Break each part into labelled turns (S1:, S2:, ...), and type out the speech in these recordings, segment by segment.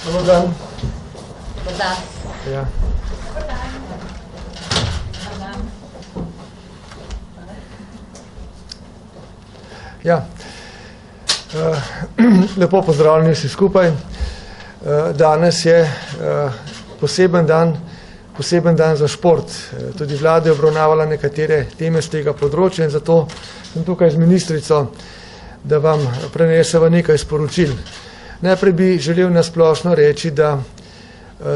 S1: Dobar dan.
S2: Dobar dan.
S1: Ja.
S2: Dobar dan. Dobar dan.
S1: Ja. Lepo pozdravljeni vsi skupaj. Danes je poseben dan za šport. Tudi vlada je obravnavala nekatere teme z tega področja in zato sem tukaj z ministrico, da vam preneseva nekaj sporočil. Najprej bi želel nasplošno reči, da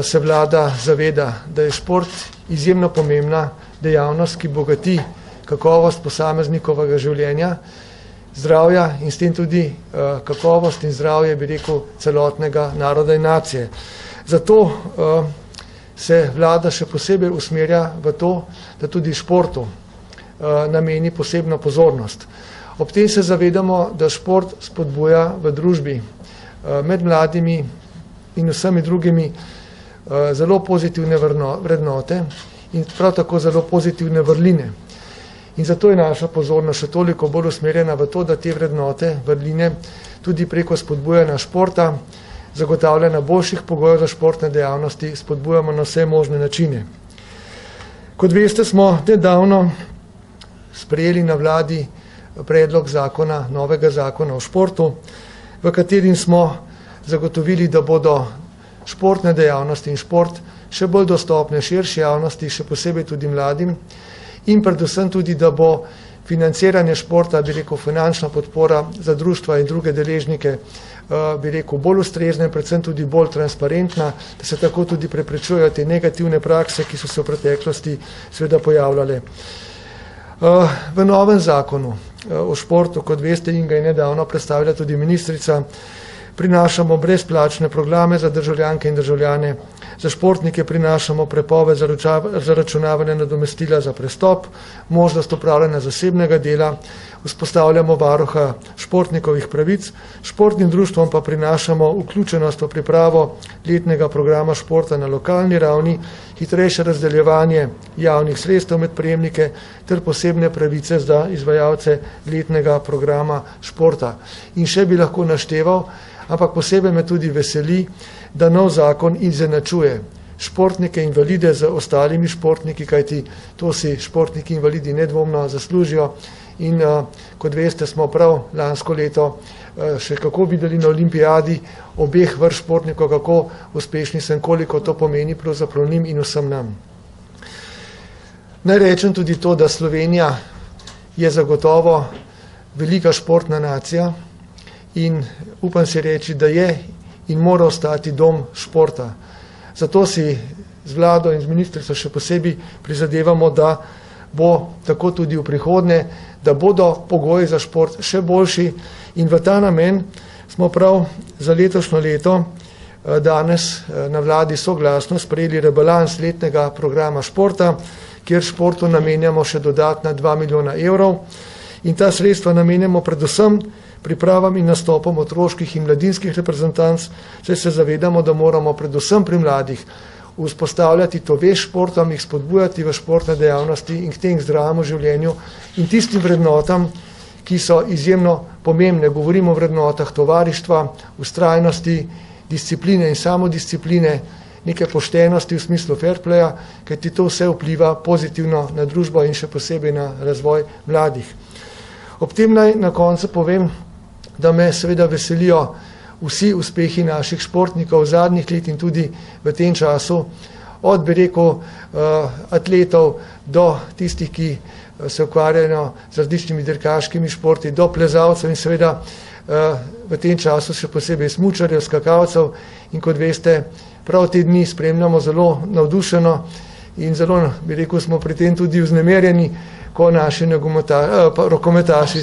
S1: se vlada zaveda, da je šport izjemno pomembna dejavnost, ki bogati kakovost posameznikovega življenja, zdravja in s tem tudi kakovost in zdravje, bi rekel, celotnega naroda in nacije. Zato se vlada še posebej usmerja v to, da tudi športu nameni posebno pozornost. Ob tem se zavedamo, da šport spodbuja v družbi med mladimi in vsemi drugimi zelo pozitivne vrednote in prav tako zelo pozitivne vrline. In zato je naša pozornost še toliko bolj usmerjena v to, da te vrednote, vrline tudi preko spodbujanja športa, zagotavljanja boljših pogojev za športne dejavnosti, spodbujamo na vse možne načine. Kot veste, smo nedavno sprejeli na vladi predlog zakona, novega zakona o športu, v katerim smo zagotovili, da bodo športne dejavnosti in šport še bolj dostopne širši javnosti, še posebej tudi mladim, in predvsem tudi, da bo financiranje športa, bi rekel, finančna podpora za društva in druge deležnike, bi rekel, bolj ustrezna in predvsem tudi bolj transparentna, da se tako tudi preprečujejo te negativne prakse, ki so se v preteklosti seveda pojavljale. V novem zakonu o športu, kot veste, in ga je nedavno predstavila tudi ministrica, prinašamo brezplačne programe za državljanke in državljane, za športnike prinašamo prepoved zaračunavanja nadomestila za prestop, možnost opravljanja zasebnega dela, vzpostavljamo varuha športnikovih pravic, športnim društvom pa prinašamo vključenost v pripravo letnega programa športa na lokalni ravni, hitrejše razdeljevanje javnih sredstev med prejemnike ter posebne pravice za izvajalce letnega programa športa. In še bi lahko našteval, ampak posebej me tudi veseli, da nov zakon izenačuje športnike invalide z ostalimi športniki, kajti to si športniki invalidi nedvomno zaslužijo. In kot veste, smo prav lansko leto še kako videli na olimpijadi obeh vrst športnikov, kako uspešni sem, koliko to pomeni pravzaprav njim in vsem nam. Naj rečem tudi to, da Slovenija je zagotovo velika športna nacija in upam si reči, da je in mora ostati dom športa. Zato si z vlado in z ministrico še posebej prizadevamo, da bo tako tudi v prihodnje, da bodo pogoji za šport še boljši in v ta namen smo prav za letošnjo leto danes na vladi soglasno sprejeli rebalans letnega programa športa, kjer športu namenjamo še dodatna 2 milijona evrov in ta sredstva namenjamo predvsem pripravam in nastopom otroških in mladinskih reprezentanc, saj se zavedamo, da moramo predvsem pri mladih vzpostavljati to vez športom, jih spodbujati v športne dejavnosti in k tem zdravemu življenju in tistim vrednotam, ki so izjemno pomembne. Govorimo o vrednotah tovarištva, vztrajnosti, discipline in samodiscipline, neke poštenosti v smislu fair playa, kajti to vse vpliva pozitivno na družbo in še posebej na razvoj mladih. Ob tem naj na koncu povem, da me seveda veselijo vsi uspehi naših športnikov zadnjih let in tudi v tem času, od, bi rekel, atletov do tistih, ki se ukvarjajo z različnimi dirkaškimi športi, do plezalcev in seveda v tem času še posebej smučarjev, skakalcev in kot veste, prav te dni spremljamo zelo navdušeno in zelo, bi rekel, smo pri tem tudi vznemirjeni, ko naši rokometaši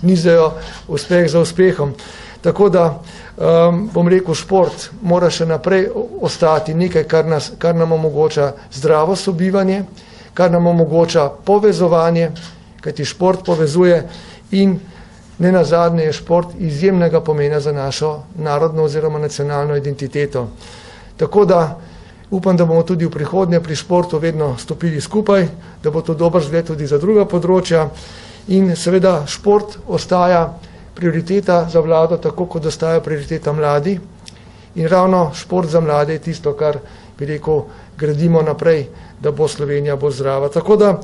S1: nizajo uspeh za uspehom. Tako da, bom rekel, šport mora še naprej ostati nekaj, kar nam omogoča zdravo sobivanje, kar nam omogoča povezovanje, kajti šport povezuje in nenazadnje je šport izjemnega pomena za našo narodno oziroma nacionalno identiteto. Tako da upam, da bomo tudi v prihodnje pri športu vedno stopili skupaj, da bo to dober zgled tudi za druga področja in seveda šport ostaja prioriteta za vlado, tako kot ostaja prioriteta mladi In ravno šport za mlade je tisto, kar bi rekel, gradimo naprej, da bo Slovenija bolj zdrava. Tako da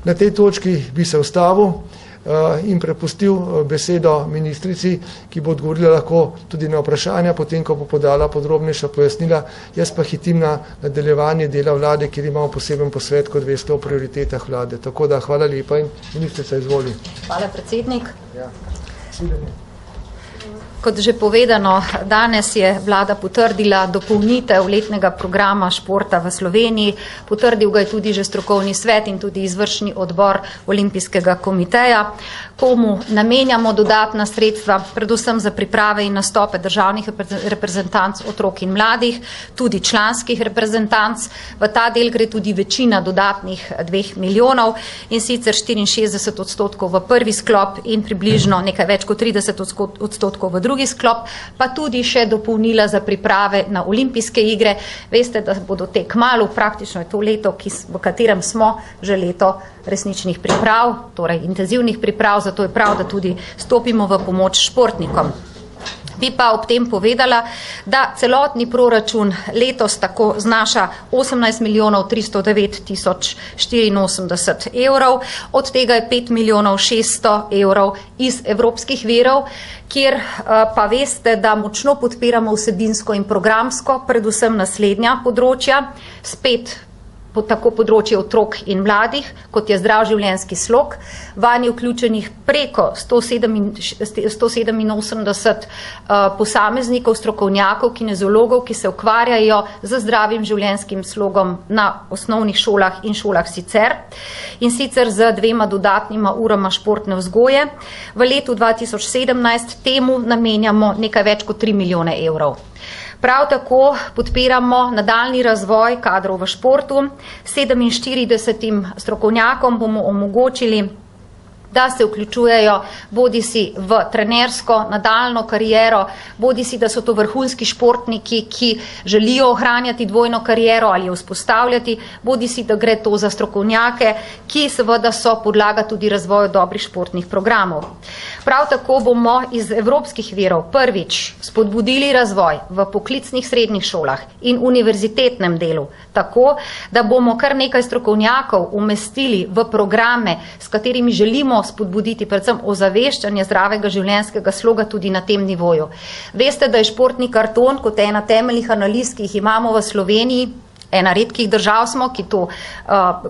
S1: na tej točki bi se ustavil in prepustil besedo ministrici, ki bo odgovorila lahko tudi na vprašanja, potem, ko bo podala podrobnejša pojasnila. Jaz pa hitim na nadaljevanje dela vlade, kjer imamo poseben posvet, kot veste, o prioritetah vlade. Tako da hvala lepa in ministrica izvoli.
S2: Hvala, predsednik.
S1: Ja.
S2: Kot že povedano, danes je vlada potrdila dopolnitev letnega programa športa v Sloveniji. Potrdil ga je tudi že strokovni svet in tudi izvršni odbor Olimpijskega komiteja. Komu namenjamo dodatna sredstva, predvsem za priprave in nastope državnih reprezentanc otrok in mladih, tudi članskih reprezentanc. V ta del gre tudi večina dodatnih 2 milijonov in sicer 64% v prvi sklop in približno nekaj več kot 30% v drugi sklop, pa tudi še dopolnila za priprave na olimpijske igre. Veste, da bodo te kmalu, praktično je to leto, v katerem smo že leto resničnih priprav, torej intenzivnih priprav, zato je prav, da tudi stopimo v pomoč športnikom. Bi pa ob tem povedala, da celotni proračun letos tako znaša 18 milijonov 309 tisoč 84 evrov, od tega je 5 milijonov 600 evrov iz evropskih virov, kjer pa veste, da močno podpiramo vsebinsko in programsko, predvsem naslednja področja, spet tako področje otrok in mladih, kot je zdrav življenjski slog. Vanje vključenih preko 187 posameznikov, strokovnjakov, kineziologov, ki se ukvarjajo z zdravim življenjskim slogom na osnovnih šolah in šolah sicer. In sicer z 2 dodatnima urama športne vzgoje. V letu 2017 temu namenjamo nekaj več kot 3 milijone evrov. Prav tako podpiramo nadaljni razvoj kadrov v športu. 47 strokovnjakom bomo omogočili, da se vključujejo bodisi v trenersko nadaljno kariero, bodisi da so to vrhunski športniki, ki želijo ohranjati dvojno kariero ali jo vzpostavljati, bodisi da gre to za strokovnjake, ki seveda so podlaga tudi razvoju dobrih športnih programov. Prav tako bomo iz evropskih virov prvič spodbudili razvoj v poklicnih srednjih šolah in univerzitetnem delu, tako da bomo kar nekaj strokovnjakov umestili v programe, s katerimi želimo spodbuditi predvsem ozaveščanje zdravega življenjskega sloga tudi na tem nivoju. Veste, da je športni karton kot ena temeljnih analiz, ki jih imamo v Sloveniji, ena redkih držav smo, ki to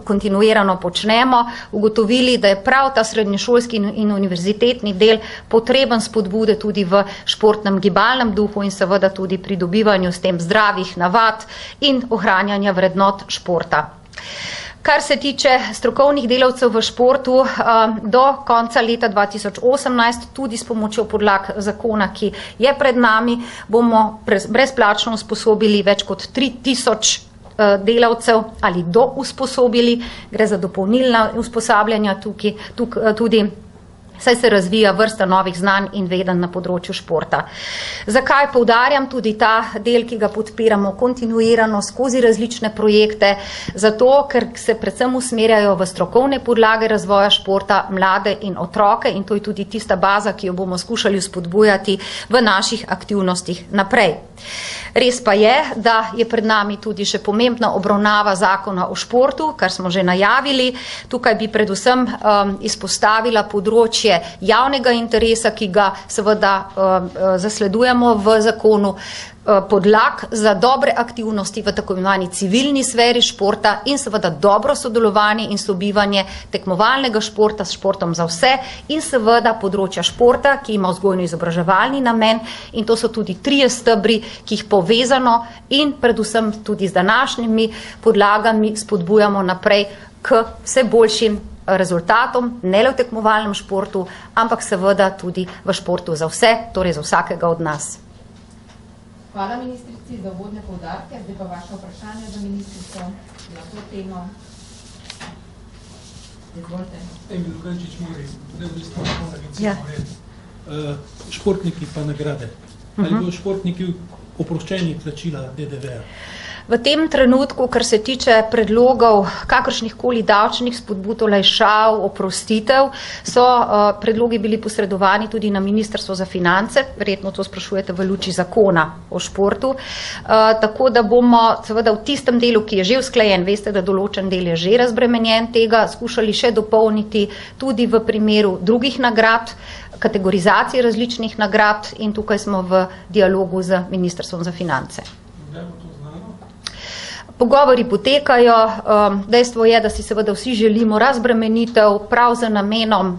S2: kontinuirano počnemo, ugotovili, da je prav ta srednješolski in univerzitetni del potreben spodbude tudi v športnem gibalnem duhu in seveda tudi pridobivanju s tem zdravih navad in ohranjanja vrednot športa. Kar se tiče strokovnih delavcev v športu, do konca leta 2018, tudi s pomočjo podlag zakona, ki je pred nami, bomo brezplačno usposobili več kot 3000 delavcev ali do usposobili, gre za dopolnilna usposabljanja tukaj tudi, saj se razvija vrsta novih znanj in vedenj na področju športa. Zakaj poudarjam tudi ta del, ki ga podpiramo kontinuirano skozi različne projekte? Zato, ker se predvsem usmerjajo v strokovne podlage razvoja športa, mlade in otroke in to je tudi tista baza, ki jo bomo skušali spodbujati v naših aktivnostih naprej. Res pa je, da je pred nami tudi še pomembna obravnava zakona o športu, kar smo že najavili. Tukaj bi predvsem izpostavila področje javnega interesa, ki ga seveda zasledujemo v zakonu, podlag za dobre aktivnosti v tako imenovani civilni sferi športa in seveda dobro sodelovanje in sobivanje tekmovalnega športa s športom za vse in seveda področja športa, ki ima vzgojno-izobraževalni namen in to so tudi 3 stebri, ki jih povezano in predvsem tudi z današnjimi podlagami spodbujamo naprej k vse boljšim rezultatom, ne le v tekmovalnem športu, ampak seveda tudi v športu za vse, torej za vsakega od nas.
S3: Hvala ministrici za uvodne poudarke. Zdaj pa vaše vprašanje za ministrico na to temo. Izvolite.
S4: Emil Lukančič, Mori, neodvisna agencija.
S2: Ja.
S4: Športniki pa nagrade. Ali bodo športniki oproščeni plačila DDV-ja?
S2: V tem trenutku, kar se tiče predlogov kakršnih koli davčnih spodbud, olajšav, oprostitev, so predlogi bili posredovani tudi na Ministrstvo za finance, verjetno to sprašujete v luči zakona o športu, tako da bomo seveda v tistem delu, ki je že usklajen, veste, da določen del je že razbremenjen tega, skušali še dopolniti tudi v primeru drugih nagrad, kategorizacije različnih nagrad in tukaj smo v dialogu z Ministrstvom za finance. Pogovori potekajo, dejstvo je, da si seveda vsi želimo razbremenitev prav za namenom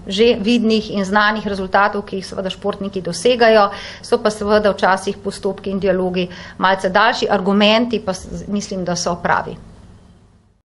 S2: že vidnih in znanih rezultatov, ki jih seveda športniki dosegajo, so pa seveda včasih postopki in dialogi malce daljši, argumenti pa mislim, da so pravi.